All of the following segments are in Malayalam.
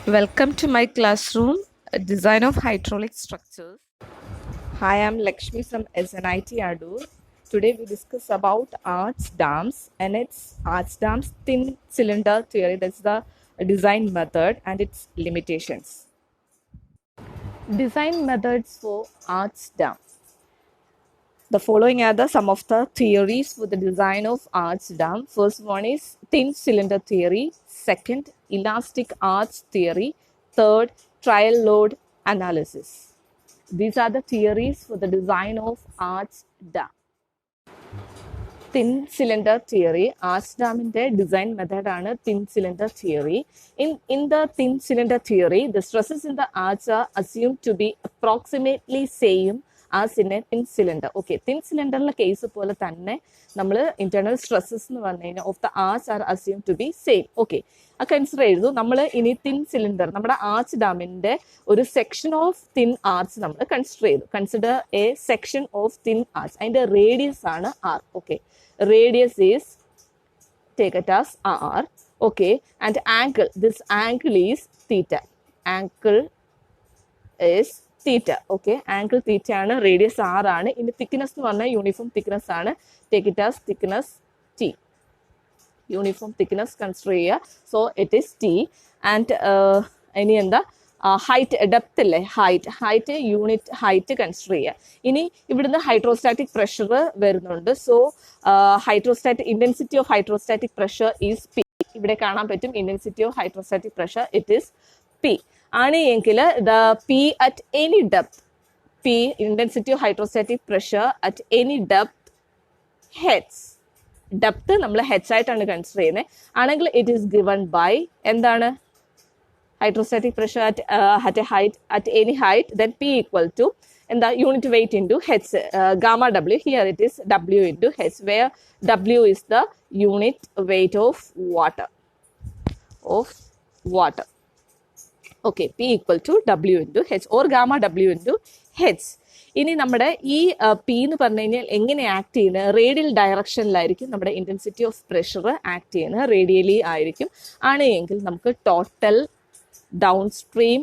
Welcome to my classroom, Design of Hydraulic Structures. Hi, I'm Lakshmi from SNIT Adur. Today we discuss about arch dams and its arch dams thin cylinder theory. That's the design method and its limitations. Design methods for arch dam. The following are the some of the theories for the design of arch dam. First one is thin cylinder theory. Second, elastic arch theory. Third, trial load analysis. These are the theories for the design of arch dam. Thin cylinder theory, arch damന്റെ design method ആണ് thin cylinder theory. In the thin cylinder theory, the stresses in the arch are assumed to be approximately same as in a thin cylinder. Okay, thin cylinderലെ കേസ് പോലെ തന്നെ നമ്മൾ ഇന്റേണൽ സ്ട്രെസ്സസ് എന്ന് പറഞ്ഞു കഴിഞ്ഞാൽ of the arch are assume to be same. Okay, ആ കൺസിഡർ ചെയ്തു. നമ്മൾ ഇനി തിൻ സിലിണ്ടർ നമ്മുടെ ആർച്ച് ഡാമിന്റെ ഒരു സെക്ഷൻ ഓഫ് തിൻ ആർച്ച് നമ്മൾ കൺസിഡർ ചെയ്തു. Consider a section of thin arch, അതിന്റെ റേഡിയസ് ആണ് r. Okay, radius is take it as r. Okay, and angle, this angle is theta. Angle is theta. Okay, angle theta ആണ്, radius r ആണ്. ഇനി thickness എന്ന് പറഞ്ഞാൽ യൂണിഫോം thickness ആണ്. Take it as thickness t. Uniform thickness consider ചെയ്യുക. So it is t. And ഇനി എന്താ ഹൈറ്റ്, ഡെപ്ത് അല്ലേ, ഹൈറ്റ് യൂണിറ്റ് ഹൈറ്റ് കൺസിഡർ ചെയ്യുക. ഇനി ഇവിടുന്ന് ഹൈഡ്രോസ്റ്റാറ്റിക് പ്രഷർ വരുന്നുണ്ട്. So hydrostatic intensity of hydrostatic pressure is p. ഇവിടെ കാണാൻ പറ്റും intensity of hydrostatic pressure, it is p ആണ്. എങ്കിൽ the p at any depth, p intensity of hydrostatic pressure at any depth heads, depth നമ്മൾ ഹെഡ്സ് ആയിട്ടാണ് കൺസിഡർ ചെയ്യുന്നത് ആണെങ്കിൽ ഇറ്റ് ഈസ് ഗിവൺ ബൈ എന്താണ് hydrostatic pressure at a height, at any height, then P equal to and the unit weight into H, gamma W. Here it is W into H, where W is the unit weight of water. Okay, P equal to W into H or gamma W into H. ഇനി നമ്മുടെ ഈ പി എന്ന് പറഞ്ഞു കഴിഞ്ഞാൽ എങ്ങനെ ആക്ട് ചെയ്യുന്നത്, റേഡിയൽ ഡയറക്ഷനിലായിരിക്കും നമ്മുടെ ഇന്റൻസിറ്റി ഓഫ് പ്രഷർ ആക്ട് ചെയ്യുന്നത്, റേഡിയലി ആയിരിക്കും. ആണ് എങ്കിൽ നമുക്ക് total downstream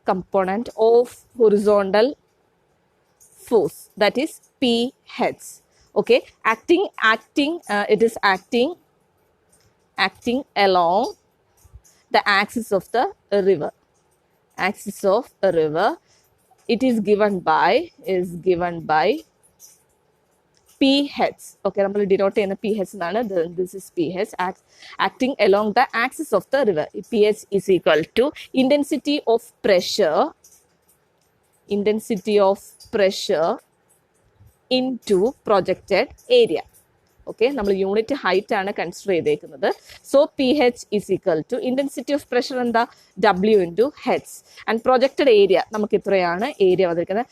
component of horizontal force, that is P heads. Okay, it is acting along the axis of the river. It is given by P heads. Okay, നമ്മൾ ഡിനോട്ട് ചെയ്യുന്ന P heads എന്നാണ്. This is P heads acting along the axis of the river. pH is equal to intensity of pressure into projected area. Okay, നമ്മൾ യൂണിറ്റ് ഹൈറ്റ് ആണ് കൺസിഡർ ചെയ്തേക്കുന്നത്. So pH is equal to intensity of pressure എന്താ, W into heads, and projected area നമുക്ക് ഇത്രയാണ് ഏരിയ വന്നിരിക്കുന്നത്.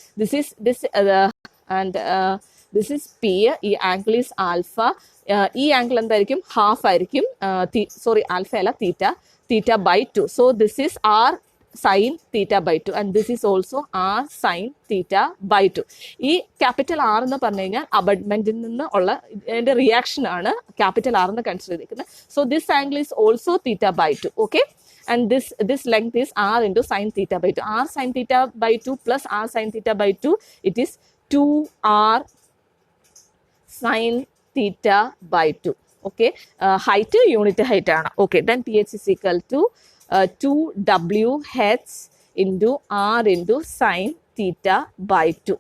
This is P. ഈ ആംഗിൾ ഈസ് ആൽഫ. ഈ ആംഗിൾ എന്തായിരിക്കും, ഹാഫ് ആയിരിക്കും. ആൽഫ അല്ല, theta by 2. So this is R sine theta by 2 and this is also R sine theta by 2. ഈ ക്യാപിറ്റൽ ആർ എന്ന് പറഞ്ഞു കഴിഞ്ഞാൽ അബട്ട്മെന്റിൽ നിന്ന് ഉള്ള അതിന്റെ റിയാക്ഷൻ ആണ് ക്യാപിറ്റൽ ആർ എന്ന് കൺസിഡർ ചെയ്തിരിക്കുന്നത്. So this angle is also theta by 2. Okay, and this length is r into sin theta by 2. R sin theta by 2 plus r sin theta by 2, it is 2r sin theta by 2. Okay, height unit height ആണ്. Okay, then pH is equal to 2w heads into r into sin theta by 2.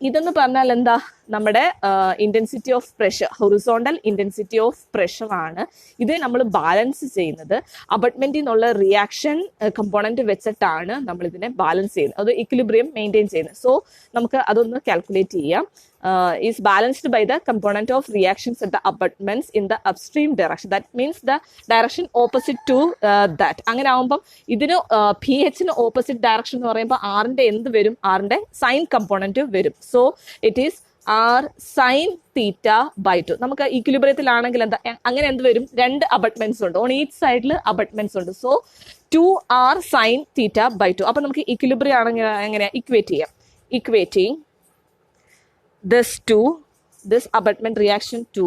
ഇതെന്ന് പറഞ്ഞാൽ എന്താ, നമ്മുടെ intensity of pressure, horizontal intensity of pressure ആണ്. ഇത് നമ്മൾ ബാലൻസ് ചെയ്യുന്നത് അബട്ട്മെന്റിൽ നിന്നുള്ള റിയാക്ഷൻ കമ്പോണന്റ് വെച്ചിട്ടാണ് നമ്മൾ ഇതിനെ ബാലൻസ് ചെയ്യുന്നത്, അത് ഇക്വിലിബ്രിയം മെയിൻറ്റെയിൻ ചെയ്യുന്നത്. സോ നമുക്ക് അതൊന്ന് കാൽക്കുലേറ്റ് ചെയ്യാം. Is balanced by the component of reactions at the abutments in the upstream direction. That means the direction opposite to that. അങ്ങനെ ആവുമ്പം ഇതിന് പി എച്ചിന് ഓപ്പോസിറ്റ് ഡയറക്ഷൻ എന്ന് പറയുമ്പോൾ ആറിന്റെ എന്ത് വരും, ആറിന്റെ സൈൻ കമ്പോണന്റ് വരും. So it is R sine theta by 2. നമുക്ക് ഈക്വിലിബ്രിയത്തിലാണെങ്കിൽ എന്താ, അങ്ങനെ എന്ത് വരും, രണ്ട് അബട്ട്മെന്റ്സ് ഉണ്ട്, ഓൺ ഈച്ച് സൈഡിൽ അബട്ട്മെന്റ്സ് ഉണ്ട്. So 2r sine theta by 2. അപ്പൊ നമുക്ക് ഈക്വിലിബ്രിയം ആണെങ്കിൽ എങ്ങനെ ഇക്വേറ്റ് ചെയ്യാം, equating this abutment reaction to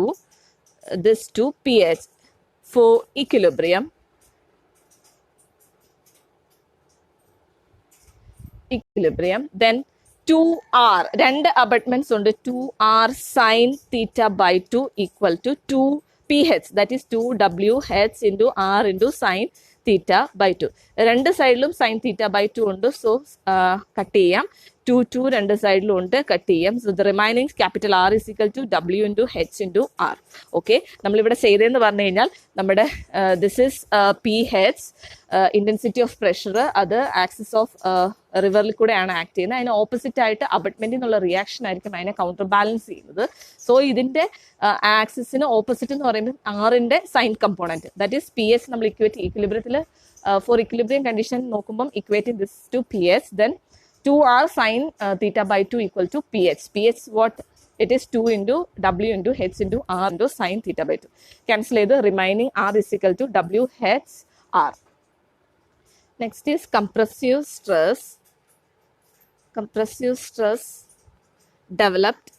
this to pH. for equilibrium. Then 2r, രണ്ട് abutments ഉണ്ട്. 2r sin theta by 2 equal to 2ph, that is 2wh into r into sin theta by 2. രണ്ട് സൈഡിലും sin theta by 2 ഉണ്ട്. സോ കട്ട് ചെയ്യാം. 2 രണ്ട് സൈഡിലും ഉണ്ട്, കട്ട് ചെയ്യാം. So the remaining capital R is equal to W into H into R. Okay, നമ്മളിവിടെ ചെയ്തതെന്ന് പറഞ്ഞു കഴിഞ്ഞാൽ നമ്മുടെ this is P H, intensity of pressure, അത് ആക്സിസ് ഓഫ് റിവറിൽ കൂടെയാണ് ആക്ട് ചെയ്യുന്നത്. അതിന് ഓപ്പോസിറ്റ് ആയിട്ട് അബട്ട്മെന്റിൽ നിന്നുള്ള റിയാക്ഷൻ ആയിരിക്കും അതിനെ കൗണ്ടർ ബാലൻസ് ചെയ്യുന്നത്. സോ ഇതിന്റെ ആക്സിസിന് ഓപ്പോസിറ്റ് എന്ന് പറയുമ്പോൾ ആറിന്റെ sine component, that is P H. നമ്മൾ ഇക്വിലിബ്രിയത്തിൽ ഫോർ ഇക്വിലിബ്രിയം കണ്ടീഷൻ നോക്കുമ്പോൾ equating this to P H, then 2r sin theta by 2 equal to ph. ph what? It is 2 into w into h into r into sin theta by 2. Cancel the remaining r is equal to w h r. Next is compressive stress. Compressive stress developed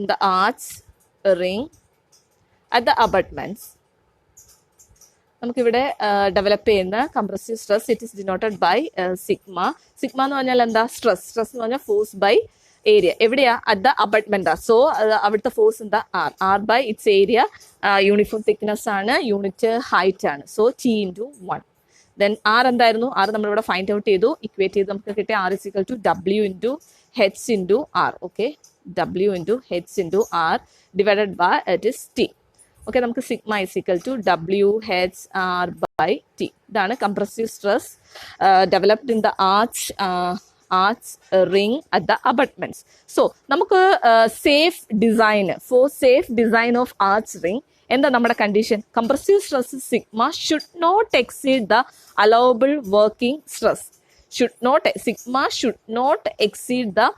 in the arch ring at the abutments. നമുക്കിവിടെ ഡെവലപ്പ് ചെയ്യുന്ന compressive stress, it is denoted by sigma. Sigma എന്ന് പറഞ്ഞാൽ എന്താ? സ്ട്രെസ്. സ്ട്രെസ് എന്ന് പറഞ്ഞാൽ ഫോഴ്സ് ബൈ ഏരിയ. എവിടെയാ? At the abutment. സോ അവിടുത്തെ ഫോഴ്സ് എന്താ? R. R by its area. Uniform thickness ആണ്, യൂണിറ്റ് ഹൈറ്റ് ആണ്. So T into 1. Then R എന്തായിരുന്നു? ആർ നമ്മളിവിടെ ഫൈൻഡ് ഔട്ട് ചെയ്തു, ഇക്വേറ്റ് ചെയ്ത് നമുക്ക് കിട്ടിയ R is equal to W into H into R. Okay, W into H into r divided by it is t. Okay, നമുക്ക് സിഗ്മ ഇസ് ഈക്വൽ ടു ഡബ്ല്യു എച്ച് ആർ ബൈ ടി. ഇതാണ് compressive stress developed in the arch ring at the abutments. So നമുക്ക് safe design of arch ring എന്താ നമ്മുടെ condition? Compressive stress sigma should not exceed the allowable working stress. Sigma should not exceed the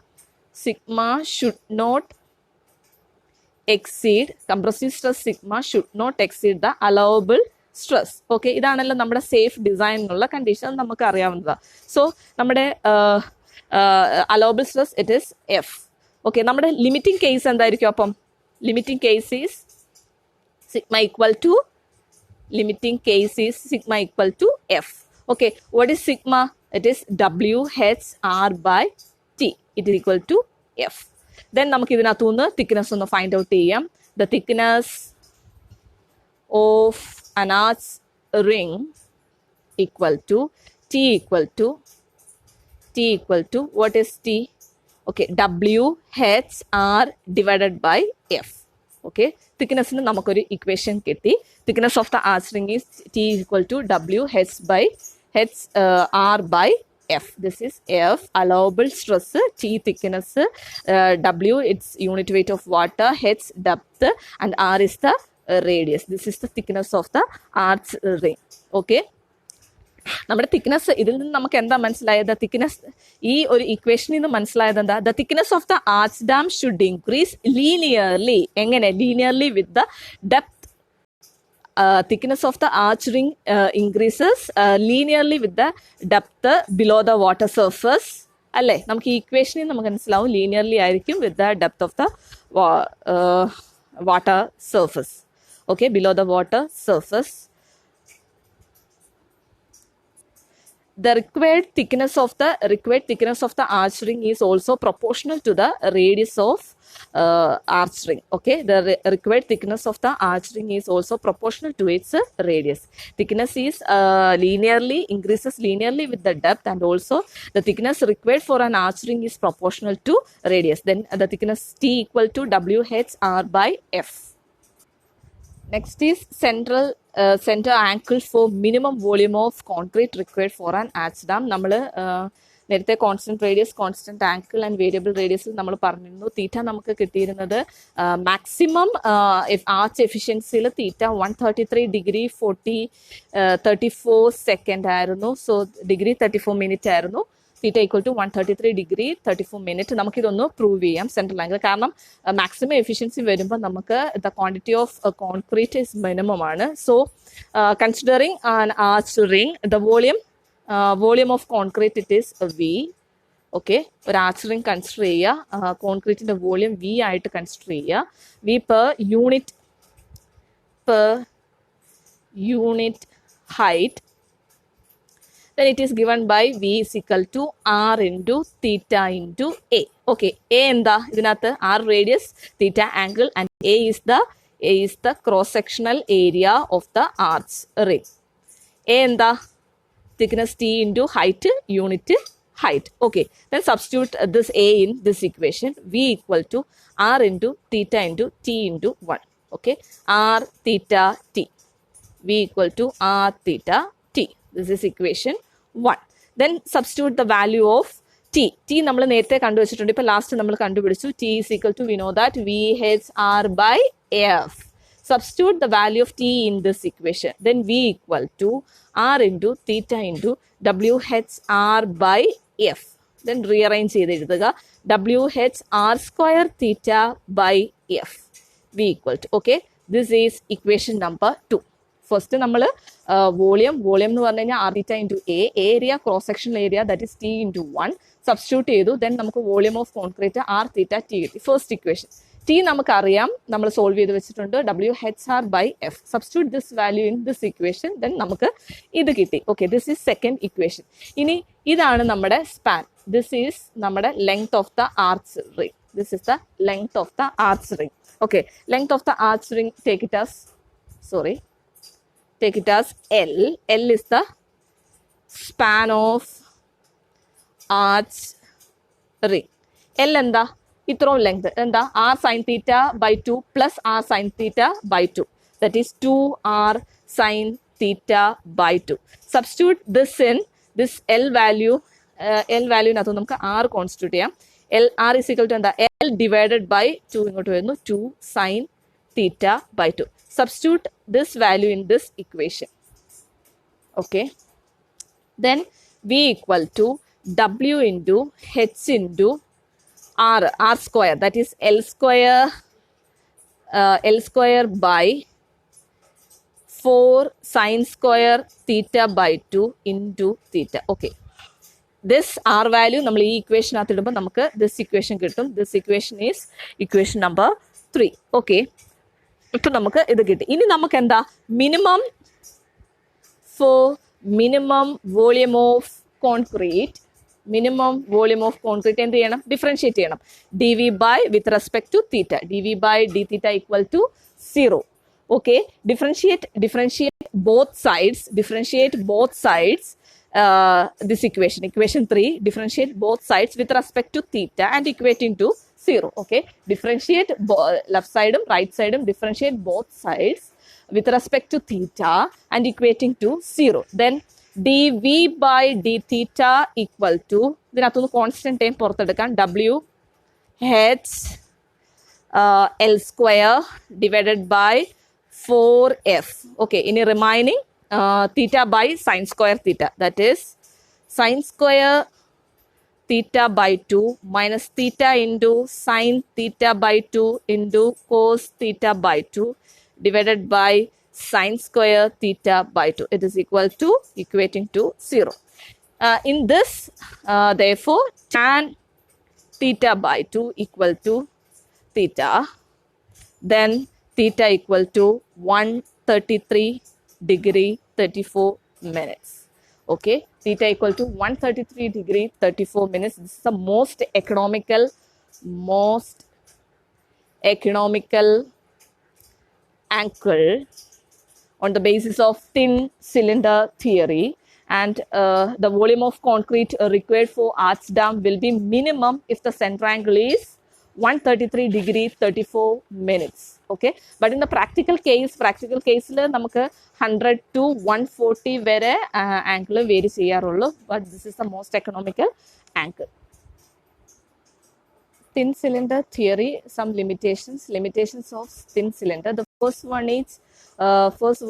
compressive stress sigma should not exceed the allowable stress. Okay, ഇതാണല്ലോ നമ്മുടെ സേഫ് ഡിസൈനിനുള്ള കണ്ടീഷൻ, നമുക്ക് അറിയാവുന്നതാണ്. സോ നമ്മുടെ allowable stress it is F. Okay, നമ്മുടെ ലിമിറ്റിംഗ് കേസ് എന്തായിരിക്കും? അപ്പം limiting case is sigma equal to F. Okay, what is sigma? It is W H R by T. It is equal to F. Then നമുക്ക് ഇതിനകത്തുനിന്ന് തിക്നെസ് ഒന്ന് ഫൈൻഡ് ഔട്ട് ചെയ്യാം. The thickness of an arch ring equal to T equal to what is T? Okay, W H R divided by F. Okay, thickness ന് നമുക്കൊരു ഇക്വേഷൻ കിട്ടി. Thickness of the arch ring is T equal to W H by R by F. This is F, allowable stress, T thickness, W its unit weight of water, H depth, and R is the radius. This is the thickness of the arch ring. Okay, നമ്മുടെ തിക്നെസ് ഇതിൽ നിന്ന് നമുക്ക് എന്താ മനസ്സിലായത്? തിക്നെസ് ഈ ഒരു ഇക്വേഷനിൽ നിന്ന് മനസ്സിലായത് എന്താ? The thickness of the arch dam should increase linearly. എങ്ങനെ? Linearly with the depth. Thickness of the arch ring increases linearly with the depth below the water surface. അല്ലേ? നമുക്ക് ഈ ഇക്വേഷനിൽ നമുക്ക് മനസ്സിലാവും ലീനിയർലി ആയിരിക്കും വിത്ത് the depth of the water surface. Okay, below the water surface. The required thickness of the arch ring is also proportional to the radius of arch ring. Okay, the required thickness of the arch ring is also proportional to its radius. Thickness is increases linearly with the depth, and also the thickness required for an arch ring is proportional to radius. Then the thickness T equal to WHR by F. Next is center ankle for minimum volume of concrete required for an arch dam. നമ്മൾ നേരത്തെ constant radius, constant angle and variable റേഡിയസിൽ നമ്മൾ പറഞ്ഞിരുന്നു. തീറ്റ നമുക്ക് കിട്ടിയിരുന്നത് മാക്സിമം ആർച്ച് എഫിഷ്യൻസിയിൽ തീറ്റ 133 ഡിഗ്രി 34 സെക്കൻഡ് ആയിരുന്നു. സോ ഡിഗ്രി 34 മിനിറ്റ് ആയിരുന്നു. Theta equal to 133 degree 34 minute. നമുക്കിതൊന്ന് പ്രൂവ് ചെയ്യാം സെൻട്രൽ ആംഗിൾ. കാരണം മാക്സിമം എഫിഷ്യൻസി വരുമ്പോൾ നമുക്ക് the quantity of concrete is minimum ആണ്. So considering an arch ring, the volume of concrete it is V. Okay, ഒരു ആർച്ച് റിംഗ് കൺസിഡർ ചെയ്യുക. കോൺക്രീറ്റിന്റെ വോളിയം V ആയിട്ട് കൺസിഡർ ചെയ്യുക. V per unit per unit height, then it is given by V is equal to R into theta into A. Okay, A എന്താ ഇതിനകത്ത് R radius, theta angle, and A is the cross sectional area of the arch ring. A എന്താ thickness T into height, unit height. Okay, then substitute this A in this equation. V equal to R into theta into T into 1. Okay, R theta T. V equal to R theta T. This is equation 1. Then substitute the value of T. T നമ്മൾ നേരത്തെ കണ്ടുവച്ചിട്ടുണ്ട്. ഇപ്പോൾ ലാസ്റ്റ് നമ്മൾ കണ്ടുപിടിച്ചു. T is equal to, we know that VHR by F. Substitute the value of T in this equation. Then V equal to R into theta into WHR by F. Then rearrange ചെയ്ത് എഴുതുക. WHR square theta by F. V equal to. Okay, this is equation number 2. First നമ്മൾ വോളിയം എന്ന് പറഞ്ഞു കഴിഞ്ഞാൽ r theta into a area cross sectional area that is t into 1 substitute ചെയ്തു. ദെൻ നമുക്ക് volume of concrete r theta t കിട്ടി. First equation. ടി നമുക്കറിയാം, നമ്മൾ സോൾവ് ചെയ്ത് വെച്ചിട്ടുണ്ട്. WHR by F. Substitute this value in this equation, then നമുക്ക് ഇത് കിട്ടി. Okay, this is second equation. ഇനി ഇതാണ് നമ്മുടെ സ്പാൻ. ദിസ് ഈസ് നമ്മുടെ length of the arch ring. This is the length of the arch ring. Okay, length of the arch ring take it as L. L is the span of arch ring. L എന്താ ഇത്രയും ലെങ്ത് എന്താ R sin theta by 2 plus R sin theta by 2. That is 2R sin theta by 2. Substitute this in this L value. L വാല്യൂവിനകത്ത് നമുക്ക് R കോൺസ്റ്റിറ്റ്യൂട്ട് ചെയ്യാം. R is equal to എന്താ L divided by 2 ഇങ്ങോട്ട് വരുന്നു 2 sin theta by 2. Substitute this value in this equation. Okay, then V equal to W into H into R square, that is L square by 4 sin square theta by 2 into theta. Okay, this R value നമ്മൾ ഈ ഇക്വേഷനകത്ത് ഇടുമ്പോൾ നമുക്ക് this equation കിട്ടും. This equation is equation number 3. Okay, ഇപ്പൊ നമുക്ക് ഇത് കിട്ടി. ഇനി നമുക്ക് എന്താ മിനിമം വോളിയം ഓഫ് കോൺക്രീറ്റ് എന്ത് ചെയ്യണം? ഡിഫറൻഷിയേറ്റ് ചെയ്യണം. dV by with respect to theta. dV by d theta equal to 0. Okay, differentiate both sides. This equation 3, differentiate both sides with respect to theta and equating to 0. Okay, differentiate left side and right side, differentiate both sides with respect to theta and equating to 0. Then dV by d theta equal to, ഇതിനകത്തുനിന്ന് കോൺസ്റ്റന്റ് ടൈം പുറത്തെടുക്കാൻ WH L square divided by 4F. Okay, ഇനി remaining theta by sin square theta, that is sin square theta by 2 minus theta into sin theta by 2 into cos theta by 2 divided by sin square theta by 2. It is equal to equating to 0. In this, therefore, tan theta by 2 equal to theta. Then theta equal to 133 degree 34 minutes. Okay, theta equal to 133 degree 34 minutes. This is the most economical angle on the basis of thin cylinder theory, and the volume of concrete required for arch dam will be minimum if the center angle is 133 degree 34 minutes. Okay, but in the practical case നമുക്ക് 100 to 140 വരെ ആംഗിൾ വേരി ചെയ്യാറുള്ളൂ. But this is the most economical angle. Thin cylinder theory, some limitations of thin cylinder. The first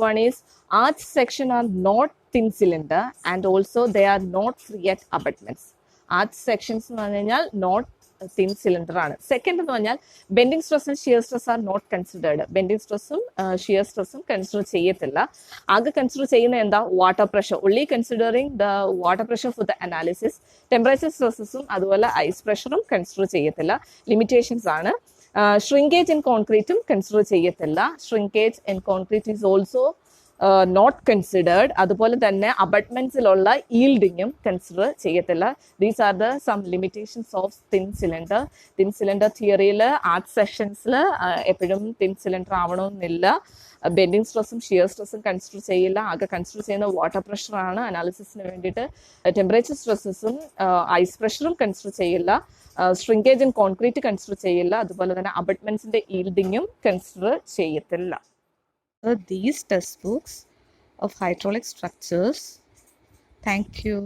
one is arch section are not thin cylinder, and also they are not free at abutments. Arch sections എന്ന് പറഞ്ഞു കഴിഞ്ഞാൽ not thin cylinder ആണ്. സെക്കൻഡ് എന്ന് പറഞ്ഞാൽ bending stress and shear stress are not considered. Bending സ്ട്രെസ്സും ഷിയർ സ്ട്രെസ്സും കൺസിഡർ ചെയ്യത്തില്ല. ആകെ കൺസിഡർ ചെയ്യുന്ന എന്താ? Water pressure. Only considering the water pressure for the analysis. Temperature സ്ട്രെസ്സസും അതുപോലെ ഐസ് പ്രഷറും കൺസിഡർ ചെയ്യത്തില്ല. ലിമിറ്റേഷൻസ് ആണ്. ഷ്രിങ്കേജ് ഇൻ കോൺക്രീറ്റും കൺസിഡർ ചെയ്യത്തില്ല. Shrinkage in concrete is also not considered. അതുപോലെ തന്നെ അബട്ട്മെന്റ്സിലുള്ള ഈൽഡിങ്ങും കൺസിഡർ ചെയ്യത്തില്ല. These are the some limitations of thin cylinder. Thin cylinder തിയറിയിൽ ആർട്ട് സെഷൻസിൽ എപ്പോഴും തിൻ സിലിണ്ടർ ആവണമെന്നില്ല. ബെൻഡിങ് സ്ട്രെസ്സും ഷിയർ സ്ട്രെസ്സും കൺസിഡർ ചെയ്യില്ല. ആകെ കൺസിഡർ ചെയ്യുന്ന വാട്ടർ പ്രഷറാണ് അനാലിസിസിന് വേണ്ടിയിട്ട്. ടെമ്പറേച്ചർ സ്ട്രെസ്സസും ഐസ് പ്രഷറും കൺസിഡർ ചെയ്യില്ല. ഷ്രിങ്കേജ് ഇൻ കോൺക്രീറ്റ് കൺസിഡർ ചെയ്യില്ല. അതുപോലെ തന്നെ അബട്ട്മെന്റ്സിന്റെ ഈൽഡിങ്ങും കൺസിഡർ ചെയ്യത്തില്ല. These textbooks of hydraulic structures. Thank you.